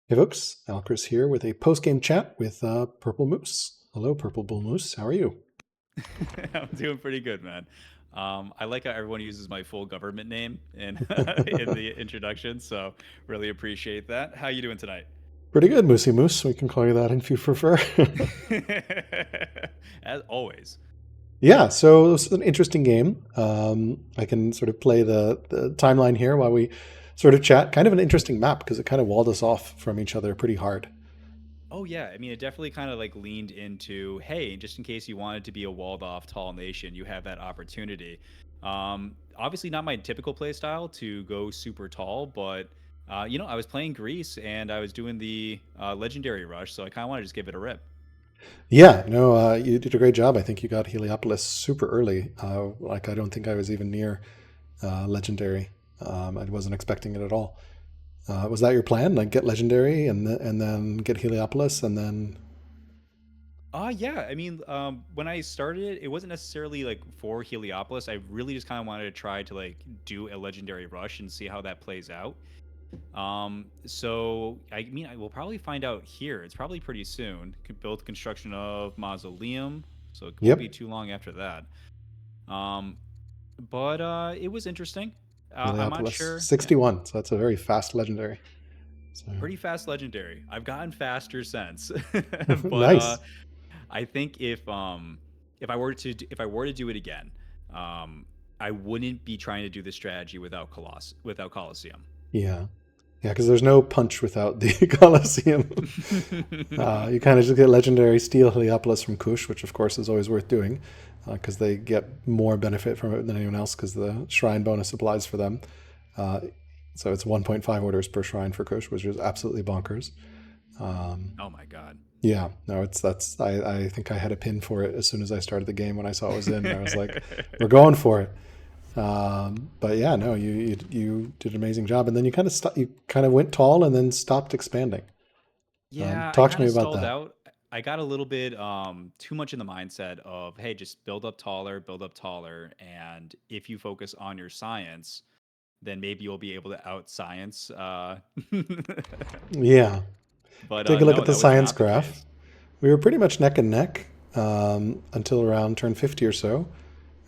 Hey folks, Alchris here with a post-game chat with Purple Moose. Hello, Purple Bull Moose. How are you? I'm doing pretty good, man. I like how everyone uses my full government name in in the introduction, so really appreciate that. How you doing tonight? Pretty good, Moosey Moose. We can call you that if you prefer. As always. Yeah, so this is an interesting game. I can sort of play the timeline here while we sort of chat. Kind of an interesting map because it kind of walled us off from each other pretty hard. Oh yeah, I mean it definitely kind of like leaned into, hey, just in case you wanted to be a walled off tall nation, you have that opportunity. Obviously not my typical play style to go super tall, but I was playing Greece and I was doing the legendary rush, so I kind of want to just give it a rip. Yeah, no, you did a great job. I think you got Heliopolis super early. Like I don't think I was even near legendary. I wasn't expecting it at all. Was that your plan? Like get legendary and then get Heliopolis and then Yeah. I mean, when I started it, it wasn't necessarily like for Heliopolis. I really just kind of wanted to try to like do a legendary rush and see how that plays out. So I mean, I will probably find out here. It's probably pretty soon. Could build construction of mausoleum, so it won't be yep, too long after that. Um, but it was interesting. I'm not Heliopolis sure. Yeah, 61. So that's a very fast legendary. So pretty fast legendary. I've gotten faster since, but nice. I think if I were to do it again, um, I wouldn't be trying to do this strategy without Colosseum. Yeah. Yeah, because there's no punch without the Colosseum. You kind of just get legendary steal Heliopolis from Kush, which of course is always worth doing because they get more benefit from it than anyone else because the shrine bonus applies for them. Uh, so it's 1.5 orders per shrine for Kush, which is absolutely bonkers. Um, Oh my god. yeah, no, it's that's I think I had a pin for it as soon as I started the game when I saw it was in. I was like, we're going for it. But yeah, no, you did an amazing job, and then you kind of went tall and then stopped expanding. Yeah, I Talk to kind me of about stalled that. out. I got a little bit too much in the mindset of, hey, just build up taller, and if you focus on your science, then maybe you'll be able to out science. Yeah, But take a look no, at the that was science not the graph. case. We were pretty much neck and neck until around turn 50 or so,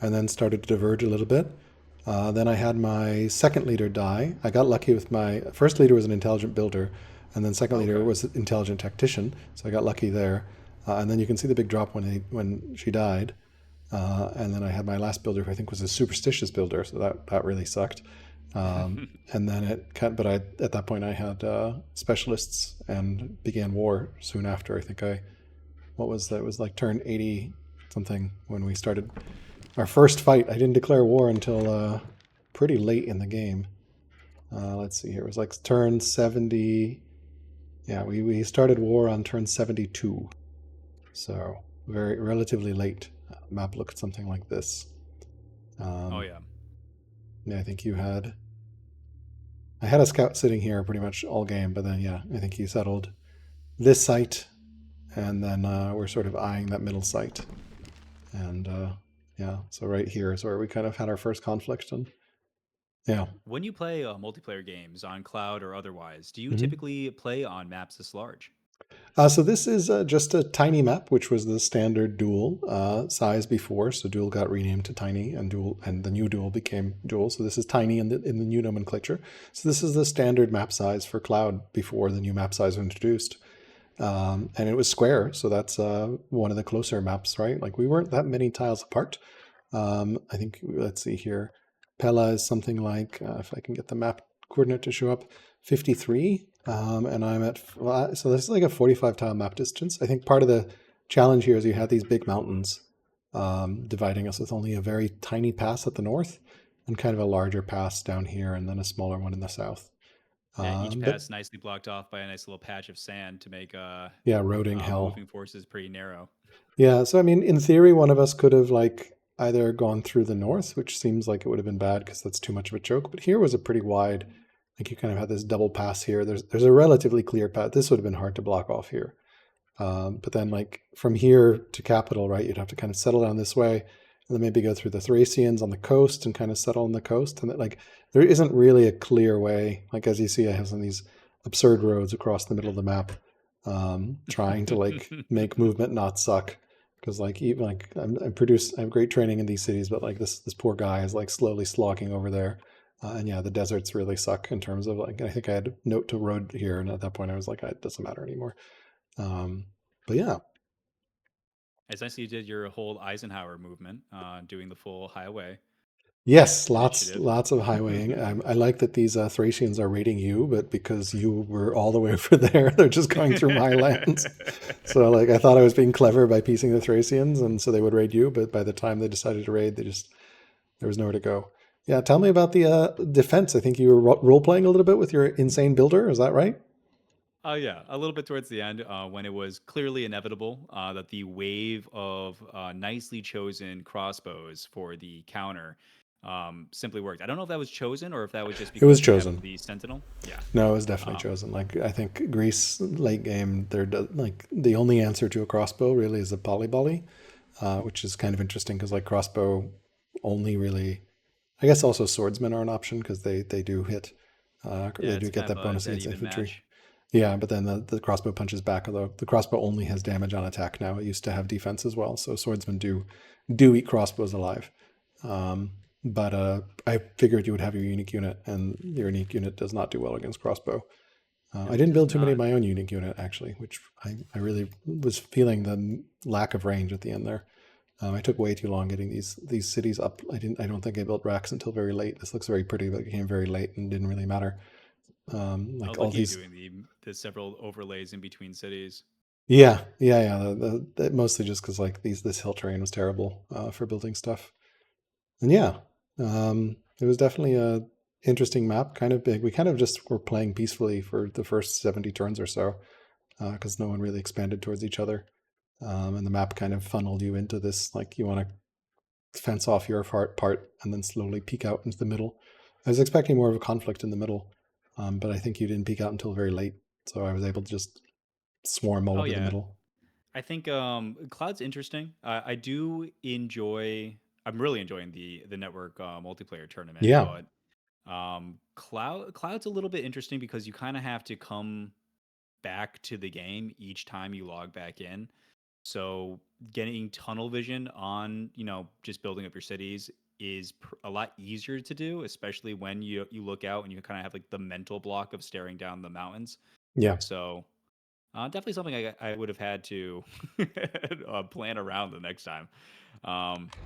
and then started to diverge a little bit. Then I had my second leader die. I got lucky with my first leader was an intelligent builder, and then second leader Okay. was an intelligent tactician. So I got lucky there. And then you can see the big drop when she died. And then I had my last builder, who I think was a superstitious builder, so that really sucked. And then but at that point I had specialists and began war soon after. I think what was that? It was like turn 80 something when we started our first fight. I didn't declare war until pretty late in the game. Let's see here. It was like turn 70. Yeah, we started war on turn 72. So very relatively late. Map looked something like this. Oh Um, yeah. yeah, I think you had. I had a scout sitting here pretty much all game, but then yeah, I think you settled this site, and then we're sort of eyeing that middle site, and yeah, so right here is where we kind of had our first conflict, and yeah. When you play multiplayer games on cloud or otherwise, do you Mm-hmm. typically play on maps this large? So this is just a tiny map, which was the standard dual size before. So dual got renamed to tiny, and dual and the new dual became dual. So this is tiny in the new nomenclature. So this is the standard map size for cloud before the new map size was introduced. And it was square, so that's one of the closer maps, right? Like we weren't that many tiles apart. I think let's see here. Pella is something like if I can get the map coordinate to show up, 53, and I'm at so this is like a 45 tile map distance. I think part of the challenge here is you had these big mountains dividing us with only a very tiny pass at the north and kind of a larger pass down here and then a smaller one in the south. Yeah, each But pass nicely blocked off by a nice little patch of sand to make yeah, roading hell. moving forces pretty narrow. Yeah, so I mean, in theory, one of us could have like either gone through the north, which seems like it would have been bad because that's too much of a choke. But here was a pretty wide, like you kind of had this double pass here. There's a relatively clear path. This would have been hard to block off here. But then like from here to capital, right, you'd have to kind of settle down this way, and then maybe go through the Thracians on the coast and kind of settle on the coast. And that like there isn't really a clear way. Like as you see, I have some of these absurd roads across the middle of the map, trying to like make movement not suck. Because like even like I have great training in these cities, but like this poor guy is like slowly slogging over there. And yeah, the deserts really suck in terms of like I think I had note to road here, and at that point I was like, it doesn't matter anymore. Um, but yeah, It's nice that you did your whole Eisenhower movement, doing the full highway yes, initiative. lots of highwaying. I like that these Thracians are raiding you, but because you were all the way over there, they're just going through my lands. So like I thought I was being clever by piecing the Thracians, and so they would raid you. But by the time they decided to raid, there was nowhere to go. Yeah, tell me about the defense. I think you were role playing a little bit with your insane builder. Is that right? Oh yeah, a little bit towards the end, when it was clearly inevitable that the wave of nicely chosen crossbows for the counter simply worked. I don't know if that was chosen or if that was just It was because we have chosen. the Sentinel. Yeah. No, it was definitely Um, chosen. Like I think Greece late game, like the only answer to a crossbow really is a polybolly, which is kind of interesting because like crossbow only really, I guess also swordsmen are an option because they do hit, yeah, they do it's get kind of that a bonus dead against even infantry. match. Yeah, but then the crossbow punches back. Although the crossbow only has damage on attack now, it used to have defense as well. So swordsmen do eat crossbows alive. Um, but I figured you would have your unique unit, and your unique unit does not do well against crossbow. I No, it didn't does build too many of not. my own unique unit actually, which I really was feeling the lack of range at the end there. I took way too long getting these cities up. I don't think I built racks until very late. This looks very pretty, but it came very late and didn't really matter. I Like was all looking at these, doing the several overlays in between cities. yeah. Mostly just because like this hill terrain was terrible for building stuff. And yeah, it was definitely a interesting map. Kind of big. We kind of just were playing peacefully for the first 70 turns or so because no one really expanded towards each other. And the map kind of funneled you into this like you want to fence off your part and then slowly peek out into the middle. I was expecting more of a conflict in the middle, but I think you didn't peek out until very late, so I was able to just swarm all Oh over the yeah, middle. I think Cloud's interesting. I do enjoy. I'm really enjoying the network multiplayer tournament, Yeah, but Cloud's a little bit interesting because you kind of have to come back to the game each time you log back in. So getting tunnel vision on, just building up your cities is a lot easier to do, especially when you look out and you kind of have like the mental block of staring down the mountains. yeah, So definitely something I would have had to plan around the next time.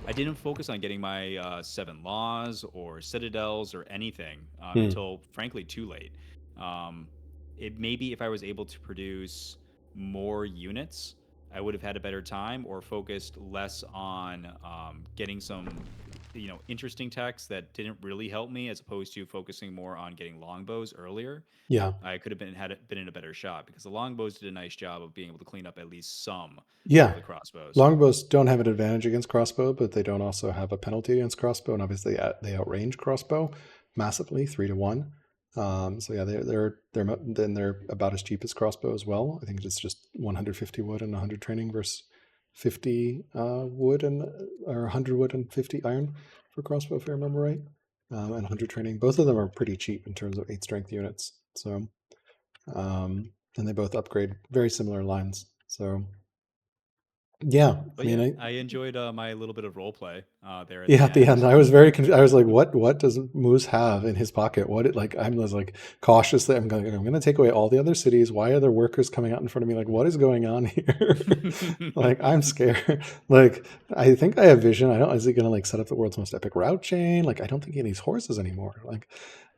I didn't focus on getting my seven laws or citadels or anything hmm. until, frankly, too late. Um, it maybe if I was able to produce more units, I would have had a better time or focused less on getting some, interesting techs that didn't really help me, as opposed to focusing more on getting longbows earlier. Yeah, I could have been in a better shot because the longbows did a nice job of being able to clean up at least some yeah. of the crossbows. Longbows don't have an advantage against crossbow, but they don't also have a penalty against crossbow, and obviously they outrange crossbow massively, 3 to 1. So yeah, then they're about as cheap as crossbow as well. I think it's just 150 wood and 100 training versus 50 wood and or 100 wood and 50 iron for crossbow, if I remember right. And 100 training. Both of them are pretty cheap in terms of 8 strength units. So and they both upgrade very similar lines. So yeah, I But mean, yeah, I enjoyed my little bit of role play there at yeah, the at the end. end, I was very I was like, what does Moose have in his pocket? What it like? I was like cautiously, I'm going to take away all the other cities. Why are there workers coming out in front of me? Like, what is going on here? Like, I'm scared. Like, I think I have vision. I don't. Is he going to like set up the world's most epic route chain? Like, I don't think he needs horses anymore. Like,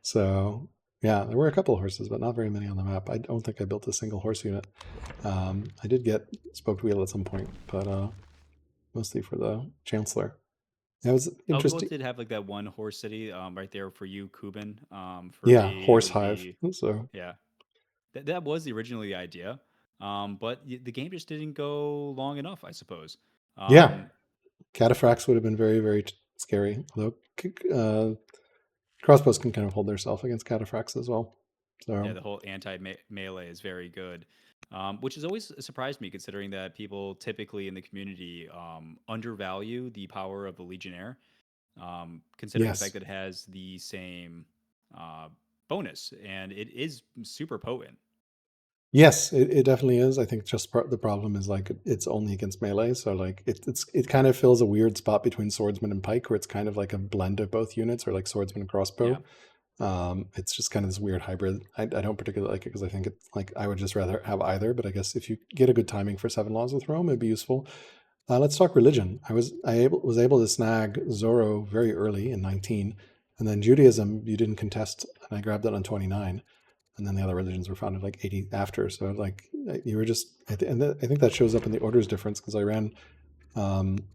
so yeah, there were a couple of horses, but not very many on the map. I don't think I built a single horse unit. I did get spoked wheel at some point, but mostly for the chancellor. That was Oh, we both interesting. did have like that one horse city right there for you, Kuban. For Yeah, me, it horse was hive. So yeah, that was originally the idea. But the game just didn't go long enough, I suppose. yeah, Um, cataphracts would have been very very scary. Although crossbows can kind of hold themselves against cataphracts as well. Yeah, So the whole anti melee is very good, which has always surprised me, considering that people typically in the community undervalue the power of the Legionnaire, considering the fact yes, that it has the same uh, bonus, and it is super potent. Yes, it definitely is. I think just the problem is like it's only against melee, so like it kind of fills a weird spot between swordsman and pike, where it's kind of like a blend of both units, or like swordsman and crossbow. Yeah. It's just kind of this weird hybrid. I don't particularly like it because I think it's like I would just rather have either. But I guess if you get a good timing for Seven Laws with Rome, it'd be useful. Let's talk religion. Was able to snag Zorro very early in 19, and then Judaism you didn't contest, and I grabbed it on 29, and then the other religions were founded like 80 after. So like you were just, I think that shows up in the orders difference because I ran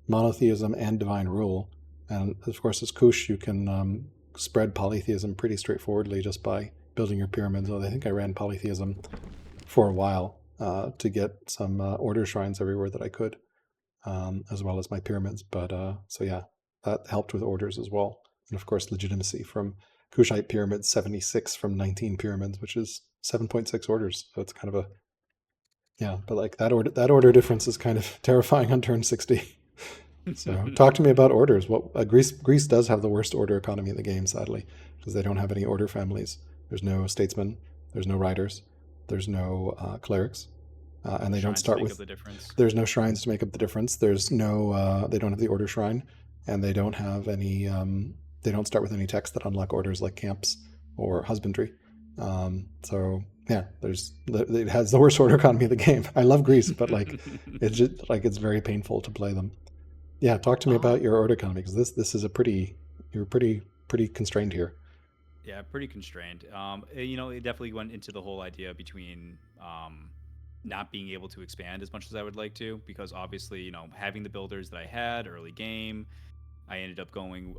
monotheism and divine rule, and of course as Kush you can spread polytheism pretty straightforwardly just by building your pyramids. Although I think I ran polytheism for a while to get some order shrines everywhere that I could, as well as my pyramids. But so yeah, that helped with orders as well, and of course legitimacy from Kushite pyramids, 76 from 19 pyramids, which is 7.6 orders. So it's kind of a, yeah, but like that order difference is kind of terrifying on turn 60. So talk to me about orders. What Greece does have the worst order economy in the game, sadly, because they don't have any order families. There's no statesmen. There's no riders. There's no clerics, and they don't Shrines to start make up with. the difference. There's no shrines to make up the difference. There's no. They don't have the order shrine, and they don't have any. They don't start with any text that unlock orders like camps or husbandry. So yeah, it has the worst order economy of the game. I love Greece, but like it's just like it's very painful to play them. Yeah, talk to me about um, your order economy because this is a pretty you're pretty constrained here. yeah, pretty constrained. It definitely went into the whole idea between not being able to expand as much as I would like to, because obviously, having the builders that I had early game, I ended up going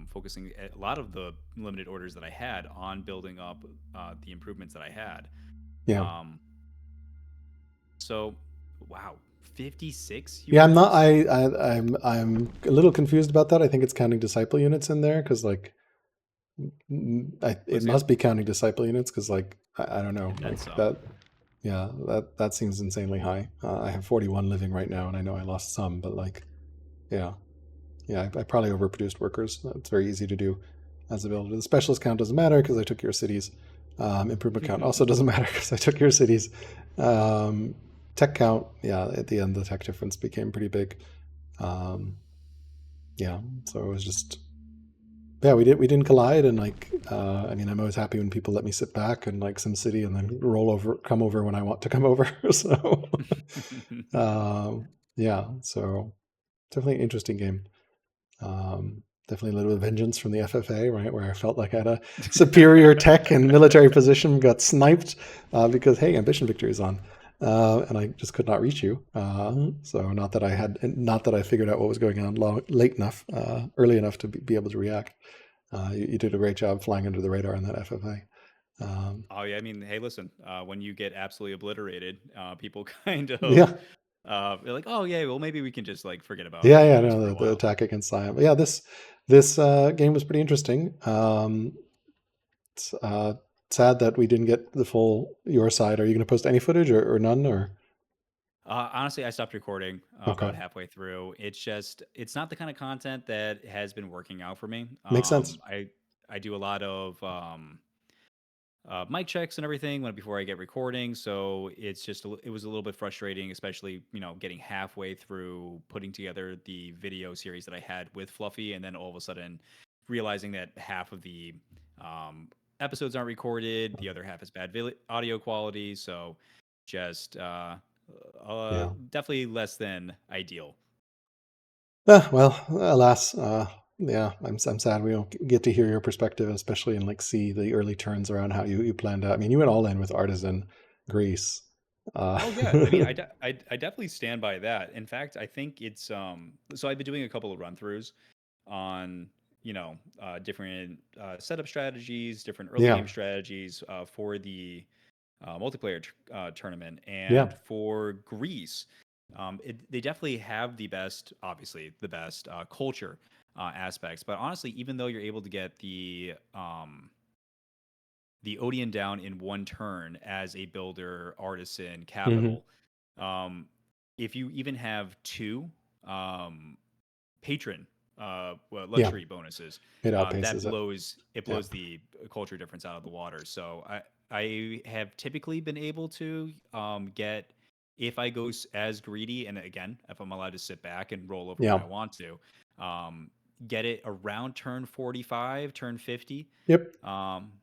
focusing a lot of the limited orders that I had on building up the improvements that I had. Yeah, Um, so, wow, 56 yeah. I'm not. units. I'm a little confused about that. I think it's counting disciple units in there because like it Let's see. must be counting disciple units because like I don't know And then like some. that. Yeah, that seems insanely high. I have 41 living right now, and I know I lost some, but like yeah, yeah. I probably overproduced workers. It's very easy to do as a builder. The specialist count doesn't matter because I took your cities. Improvement count also doesn't matter because I took your cities. Um, Tech count, yeah, at the end the tech difference became pretty big. Um, yeah, so it was just yeah, we didn't collide, and like I mean I'm always happy when people let me sit back and like SimCity and then come over when I want to come over. So yeah, so definitely an interesting game. Definitely a little bit of vengeance from the FFA, right? Where I felt like I had a superior tech and military position, got sniped because hey, ambition victory is on, and I just could not reach you. So not that I figured out what was going on late enough, early enough to be able to react. You did a great job flying under the radar in that FFA. Oh yeah, I mean, hey, listen, when you get absolutely obliterated, people kind of Yeah, they're like, oh yeah, well maybe we can just like forget about yeah, yeah. moose No, for a the while. attack against Sion. But yeah, this game was pretty interesting. It's sad that we didn't get the full your side. Are you going to post any footage or none? Or Honestly, I stopped recording okay, about halfway through. It's not the kind of content that has been working out for me. makes sense. I do a lot of mic checks and everything before I get recording. So it was a little bit frustrating, especially getting halfway through putting together the video series that I had with Fluffy, and then all of a sudden realizing that half of the um, episodes aren't recorded, the other half is bad audio quality. So just Yeah. definitely less than ideal. Well, alas, yeah, I'm sad we don't get to hear your perspective, especially and like see the early turns around how you planned out. I mean, you went all in with artisan Greece. Uh, Oh yeah, I mean, I definitely stand by that. In fact, I think it's so I've been doing a couple of run throughs on different setup strategies, different early yeah, game strategies for the multiplayer tournament, yeah. and for Greece. They definitely have obviously the best culture aspects. But honestly, even though you're able to get the Odeon down in one turn as a builder, artisan, Hmm. capital. Um, if you even have two um, patron well, Yeah, luxury bonuses, it that outpaces it. blows it Yeah. blows the culture difference out of the water. So I have typically been able to get, if I go as greedy, and again, if I'm allowed to sit back and roll over when Yeah. I want to, um, get it around turn 45, turn 50. Yep.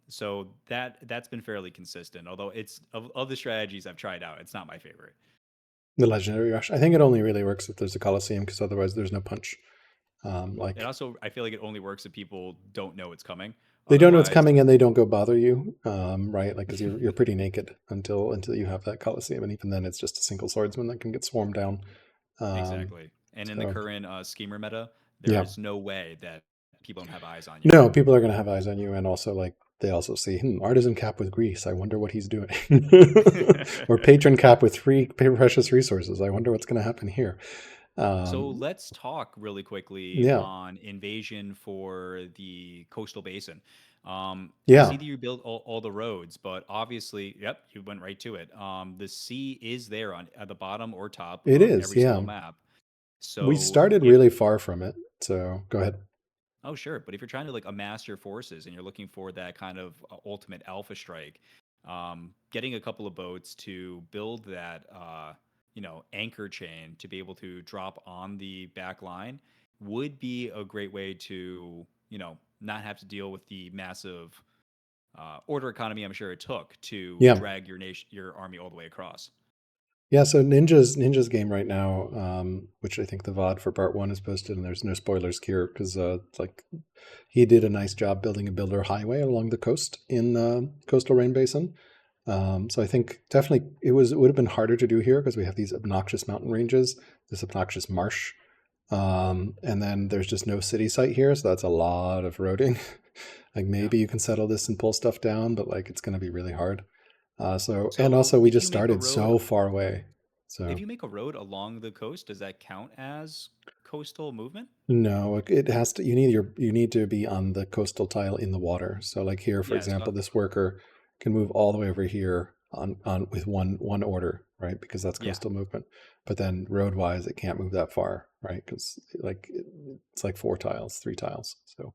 So that's been fairly consistent. Although it's of the strategies I've tried out, it's not my favorite. The legendary rush. I think it only really works if there's a coliseum because otherwise there's no punch. And Like also, I feel like it only works if people don't know it's coming. they don't know it's Otherwise, coming and they don't go bother you, right? Like because you're pretty naked until you have that coliseum, and even then it's just a single swordsman that can get swarmed down. Um, exactly. And in the so current schemer meta, there yeah, is no way that people don't have eyes on you. no, people are going to have eyes on you, and also like they also see artisan cap with grease. I wonder what he's doing, or patron cap with free precious resources. I wonder what's going to happen here. So Um, let's talk really quickly yeah, on invasion for the coastal basin. I yeah, see that you built all the roads, but obviously, yep, you went right to it. The sea is there on at the bottom or top it of is. every single Yeah, map. we So started if really far from it. So go ahead. Oh, sure. But if you're trying to like amass your forces and you're looking for that kind of ultimate alpha strike, getting a couple of boats to build that, anchor chain to be able to drop on the back line would be a great way to, not have to deal with the massive order economy I'm sure it took to Yeah, drag your army all the way across. yeah. So Ninja's game right now, which I think the VOD for part one is posted, and there's no spoilers here because like he did a nice job building a builder highway along the coast in coastal rain basin. So I think definitely it would have been harder to do here because we have these obnoxious mountain ranges, this obnoxious marsh, and then there's just no city site here, so that's a lot of roading. Like Yeah. maybe you can settle this and pull stuff down, but like it's going to be really hard. And So also we if just you make a started road so far away. if So you make a road along the coast, does that count as coastal movement? no, it has to. You need to be on the coastal tile in the water. So like here, for Yeah, example, this worker can move all the way over here on with one order, right? Because that's yeah. coastal movement. But then road wise, it can't move that far, right? Because it's like four tiles, three tiles. So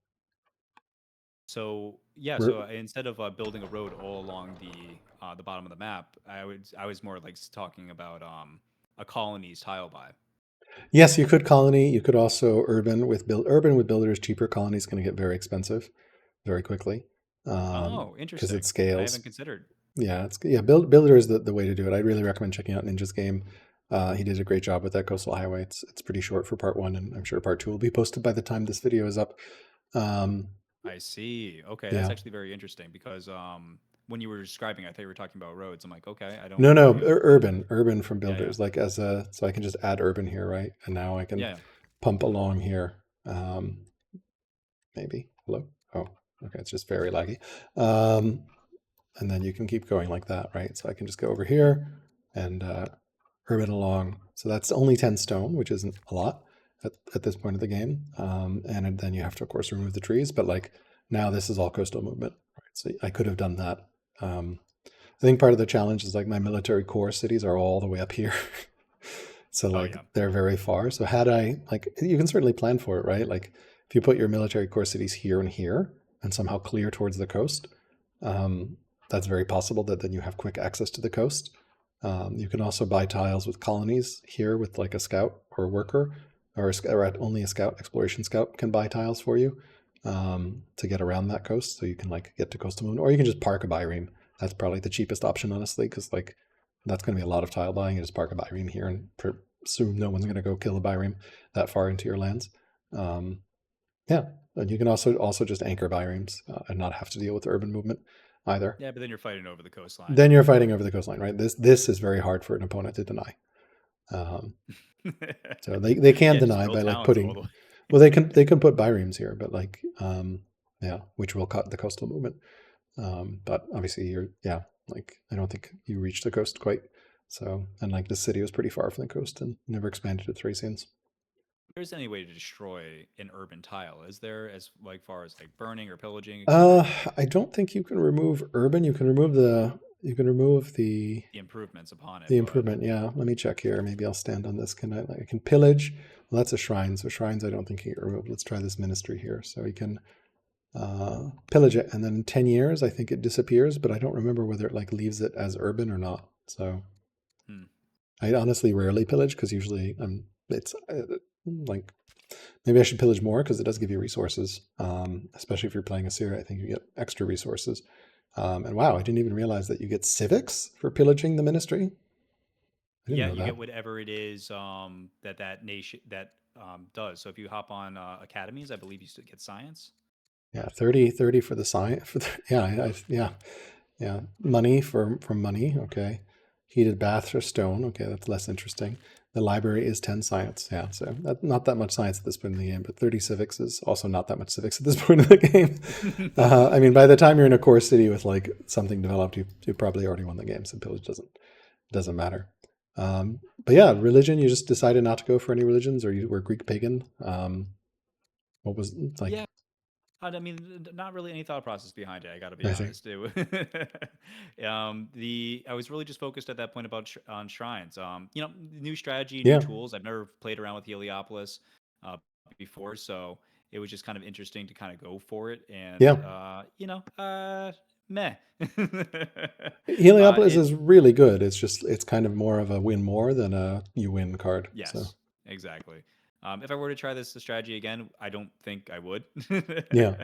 So yeah, we're so instead of building a road all along the bottom of the map, I was more like talking about a colony's tile buy. yes, you could colony. You could also urban with builders cheaper. Colony is going to get very expensive very quickly Oh, because it interesting. I scales. haven't considered. Yeah, builder is the way to do it. I'd really recommend checking out Ninja's game. He did a great job with that coastal highway. It's pretty short for part one, and I'm sure part two will be posted by the time this video is up. Um, I see. Okay, that's yeah, actually very interesting because when you were describing, I thought you were talking about roads. I'm like, okay, I don't no, no, really understand. urban from Yeah, yeah, builders. Like as a, so I can just add urban here, right? And now I can yeah. pump along here. Maybe hello. Oh, okay, it's just very laggy. And then you can keep going like that, right? So I can just go over here and urban along. So that's only 10 stone, which isn't a lot at this point of the game. And then you have to, of course, remove the trees. But like now, this is all coastal movement, right? So I could have done that. I think part of the challenge is like my military core cities are all the way up here. So Oh like yeah. they're very far. So had I like you can certainly plan for it, right? Like if you put your military core cities here and here and somehow clear towards the coast, um, that's very possible that then you have quick access to the coast. You can also buy tiles with colonies here with like a scout or a worker, or only a scout, exploration scout can buy tiles for you to get around that coast. So you can like get to coastal moon, or you can just park a bireme. That's probably the cheapest option, honestly, because like that's going to be a lot of tile buying. You just park a bireme here and assume no one's going to go kill a bireme that far into your lands. Um, yeah, and you can also just anchor biremes and not have to deal with urban movement either. Yeah, but then you're fighting over the coastline. Then you're fighting over the coastline, right? This is very hard for an opponent to deny. Um, so they can Yeah, just deny build by like towns all putting, the way. well they can put biremes here, but like yeah, which will cut the coastal movement. But obviously you're yeah, like I don't think you reach the coast quite. So and like the city was pretty far from the coast and never expanded to Thracians. There's any way to destroy an urban tile? Is there, as like far as like burning or pillaging, etc.? I don't think you can remove urban. You can remove the You can remove the the improvements upon it, the but improvement. Yeah, let me check here. Maybe I'll stand on this. Can I can pillage? Well, that's a shrine. So shrines I don't think you can remove. Let's try this ministry here. So we can pillage it, and then in 10 years I think it disappears, but I don't remember whether it like leaves it as urban or not. So hmm. I honestly rarely pillage because usually it's like maybe I should pillage more because it does give you resources, especially if you're playing a Assyria. I think you get extra resources. And wow, I didn't even realize that you get civics for pillaging the ministry. I didn't Yeah, know you that. get whatever it is that nation that does. So if you hop on academies, I believe you still get science. Yeah, 30 for the sign. For the, yeah, yeah, yeah. Money from money. Okay. Heated baths or stone. Okay, that's less interesting. The library is 10 science. Yeah, so not that much science at this point in the game, but 30 civics is also not that much civics at this point in the game. I mean, by the time you're in a core city with like something developed, you probably already won the game. So pillage doesn't matter. But yeah, religion. You just decided not to go for any religions, or you were Greek pagan. What was like? Yeah, I mean, not really any thought process behind it. I got to be I think honest. The I was really just focused at that point about on shrines. New strategy, new yeah, tools. I've never played around with Heliopolis uh, before, so it was just kind of interesting to kind of go for it. And yeah. meh. Heliopolis It is really good. It's kind of more of a win more than a you win card. So Yes, exactly. If I were to try this strategy again, I don't think I would. yeah,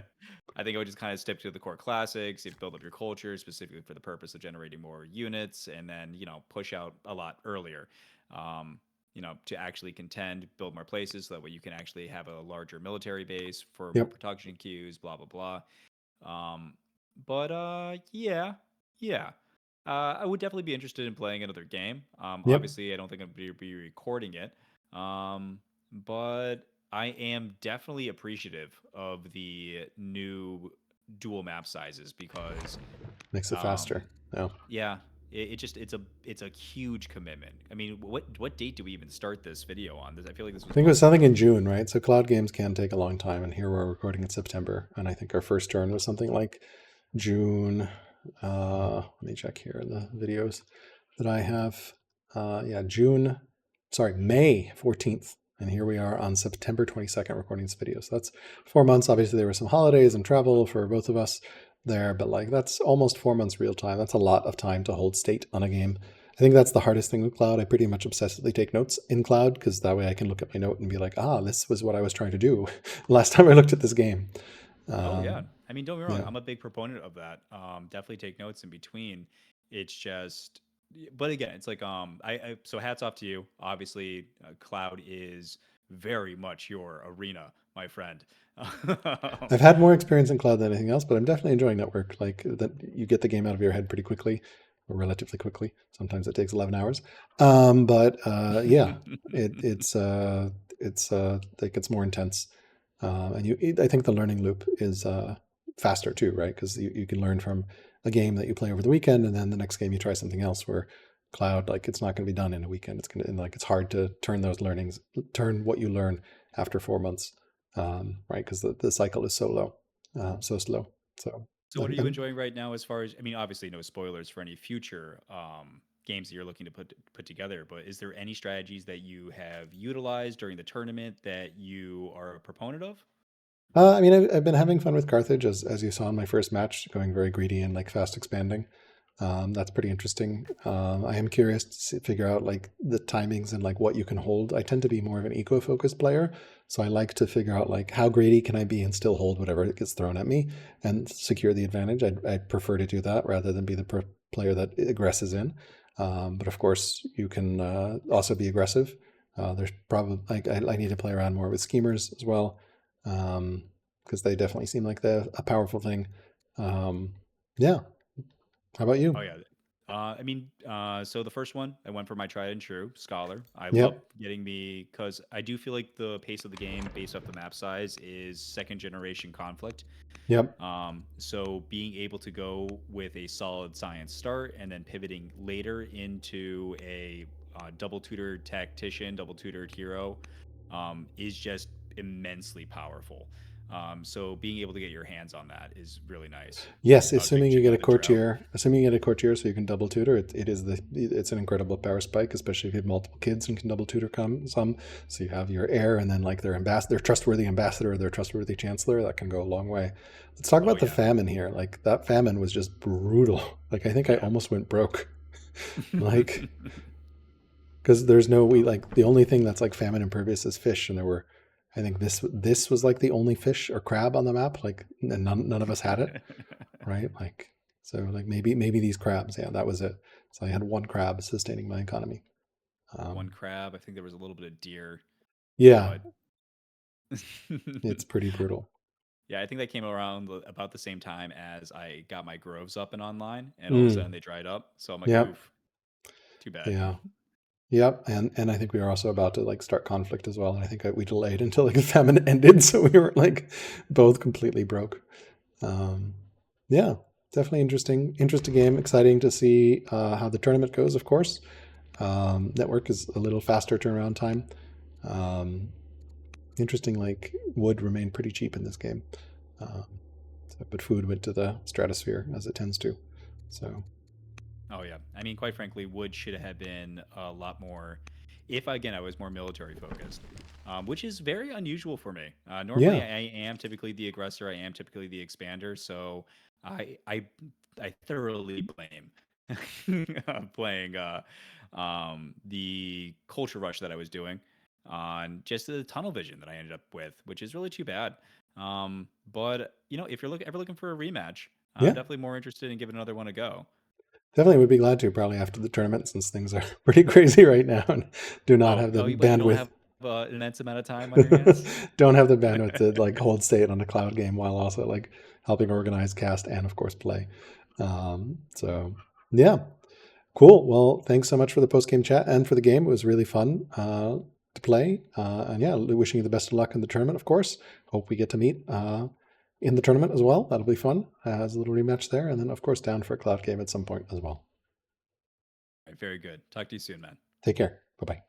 I think I would just kind of stick to the core classics, build up your culture specifically for the purpose of generating more units, and then push out a lot earlier. To actually contend, build more places, so that way you can actually have a larger military base for more yep, production queues, blah blah blah. Um, but yeah, yeah. I would definitely be interested in playing another game. yep, Obviously, I don't think be recording it. But I am definitely appreciative of the new dual map sizes because, makes it um, faster. Yeah. yeah, it's a huge commitment. I mean, what date do we even start this video on? This I feel like this I was think it was months something ago. in June, right? So cloud games can take a long time, and here we're recording in September, and I think our first turn was something like June. Let me check here in the videos that I have. Yeah, June. Sorry, May 14th, and here we are on September 22nd recording this video. So that's 4 months. Obviously, there were some holidays and travel for both of us there, but like that's almost 4 months real time. That's a lot of time to hold state on a game. I think that's the hardest thing with cloud. I pretty much obsessively take notes in cloud because that way I can look at my note and be like, this was what I was trying to do last time I looked at this game. Oh yeah. Um, I mean, don't get me wrong. yeah, I'm a big proponent of that. Definitely take notes in between. It's just, but again, it's like so hats off to you. Obviously, cloud is very much your arena, my friend. I've had more experience in cloud than anything else, but I'm definitely enjoying network. Like that, you get the game out of your head pretty quickly, or relatively quickly. Sometimes it takes 11 hours. But yeah, it's like it's more intense, and I think the learning loop is faster too, right? Because you can learn from a game that you play over the weekend, and then the next game you try something else. Where cloud, like it's not going to be done in a weekend. It's gonna and like it's hard to turn what you learn after 4 months, right? Because the cycle is so low, so slow. So So, what are you enjoying right now? As far as I mean, obviously, no spoilers for any future games that you're looking to put together. But is there any strategies that you have utilized during the tournament that you are a proponent of? I mean, I've been having fun with Carthage, as you saw in my first match, going very greedy and like fast expanding. That's pretty interesting. I am curious to figure out like the timings and like what you can hold. I tend to be more of an eco-focused player, so I like to figure out like how greedy can I be and still hold whatever gets thrown at me and secure the advantage. I'd prefer to do that rather than be the player that aggresses in. But of course, you can also be aggressive. There's probably like I need to play around more with schemers as well, because they definitely seem like a powerful thing. Um, yeah. How about Oh you? yeah. So the first one, I went for my tried and true scholar. I love Yep. getting me because I do feel like the pace of the game, based off the map size, is second generation conflict. Yep. So being able to go with a solid science start and then pivoting later into a double tutored tactician, double tutored hero, is just immensely powerful. So being able to get your hands on that is really nice. Yes, I was a big assuming you get a Drought. courtier, assuming you get a courtier, so you can double tutor. It's an incredible power spike, especially if you have multiple kids and can double tutor some. So you have your heir, and then like their trustworthy ambassador, or their trustworthy chancellor. That can go a long way. Let's talk Oh about the yeah, famine here. Like that famine was just brutal. Like I think I yeah. almost went broke. Like because there's no we like the only thing that's like famine impervious is fish, and there were. I think this was like the only fish or crab on the map. Like and none of us had it, right? Like so like maybe these crabs, yeah, that was it. So I had one crab sustaining my economy. One Um, crab. I think there was a little bit of deer, yeah, but it's pretty brutal. yeah, I think that came around about the same time as I got my groves up and online, and all of a sudden Mm, they dried up. So I'm like, yep, oof, too bad. yeah, yep. And I think we were also about to like start conflict as well. And I think we delayed until like the famine ended, so we were like both completely broke. Um, yeah, definitely interesting game. Exciting to see how the tournament goes. Of course, network is a little faster turnaround time. Um, interesting, like wood remained pretty cheap in this game, um, but food went to the stratosphere as it tends to. So Oh yeah, I mean, quite frankly, wood should have been a lot more. If again I was more military focused, which is very unusual for me. Normally, yeah, I am typically the aggressor. I am typically the expander. So I I, I thoroughly blame playing the culture rush that I was doing on just the tunnel vision that I ended up with, which is really too bad. But if you're ever looking for a rematch, I'm yeah, definitely more interested in giving another one a go. definitely would be glad to probably after the tournament since things are pretty crazy right now and do not have the But you don't bandwidth. have an immense amount of time on your hands. Don't have the bandwidth to like hold state on a cloud game while also like helping organize, cast, and of course play. So yeah, cool. Well, thanks so much for the post game chat and for the game. It was really fun to play. And yeah, wishing you the best of luck in the tournament, of course. Hope we get to meet in the tournament as well. That'll be fun as a little rematch there. And then, of course, down for a cloud game at some point as well. Very good. Talk to you soon, man. Take care. Bye bye.